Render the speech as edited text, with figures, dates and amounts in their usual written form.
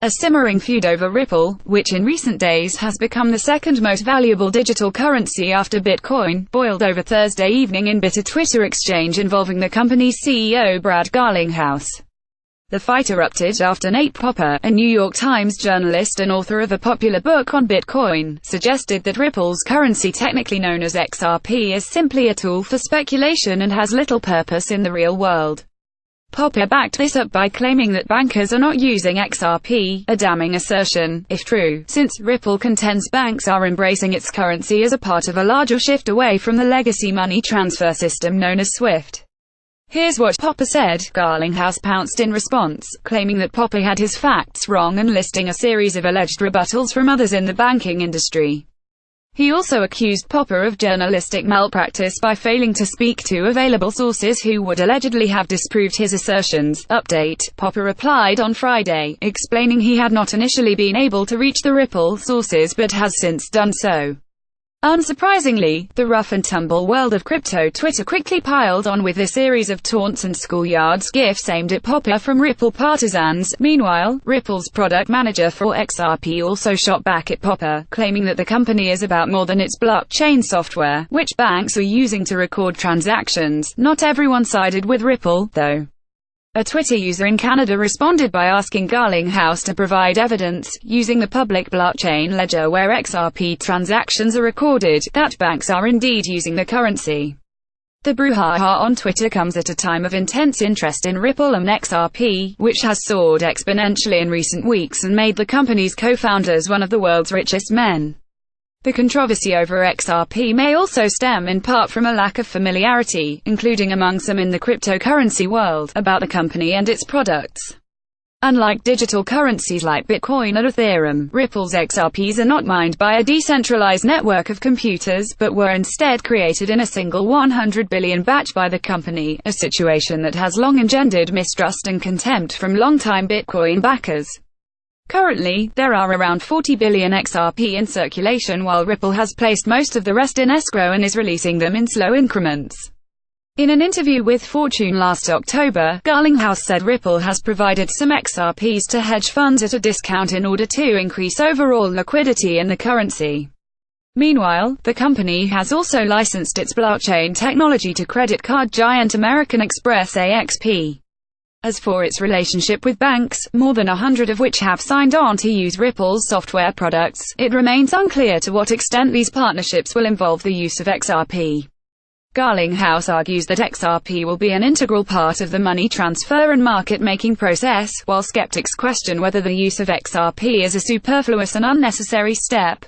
A simmering feud over Ripple, which in recent days has become the second most valuable digital currency after Bitcoin, boiled over Thursday evening in bitter Twitter exchange involving the company's CEO Brad Garlinghouse. The fight erupted after Nate Popper, a New York Times journalist and author of a popular book on Bitcoin, suggested that Ripple's currency, technically known as XRP, is simply a tool for speculation and has little purpose in the real world. Popper backed this up by claiming that bankers are not using XRP, a damning assertion, if true, since Ripple contends banks are embracing its currency as a part of a larger shift away from the legacy money transfer system known as SWIFT. Here's what Popper said. Garlinghouse pounced in response, claiming that Popper had his facts wrong and listing a series of alleged rebuttals from others in the banking industry. He also accused Popper of journalistic malpractice by failing to speak to available sources who would allegedly have disproved his assertions. Update: Popper replied on Friday, explaining he had not initially been able to reach the Ripple sources but has since done so. Unsurprisingly, the rough-and-tumble world of crypto Twitter quickly piled on with a series of taunts and schoolyards gifs aimed at Popper from Ripple partisans. Meanwhile, Ripple's product manager for XRP also shot back at Popper, claiming that the company is about more than its blockchain software, which banks are using to record transactions. Not everyone sided with Ripple, though. A Twitter user in Canada responded by asking Garlinghouse to provide evidence, using the public blockchain ledger where XRP transactions are recorded, that banks are indeed using the currency. The brouhaha on Twitter comes at a time of intense interest in Ripple and XRP, which has soared exponentially in recent weeks and made the company's co-founders one of the world's richest men. The controversy over XRP may also stem in part from a lack of familiarity, including among some in the cryptocurrency world, about the company and its products. Unlike digital currencies like Bitcoin or Ethereum, Ripple's XRPs are not mined by a decentralized network of computers, but were instead created in a single 100 billion batch by the company, a situation that has long engendered mistrust and contempt from longtime Bitcoin backers. Currently, there are around 40 billion XRP in circulation, while Ripple has placed most of the rest in escrow and is releasing them in slow increments. In an interview with Fortune last October, Garlinghouse said Ripple has provided some XRPs to hedge funds at a discount in order to increase overall liquidity in the currency. Meanwhile, the company has also licensed its blockchain technology to credit card giant American Express AXP. As for its relationship with banks, more than 100 of which have signed on to use Ripple's software products, it remains unclear to what extent these partnerships will involve the use of XRP. Garlinghouse argues that XRP will be an integral part of the money transfer and market-making process, while skeptics question whether the use of XRP is a superfluous and unnecessary step.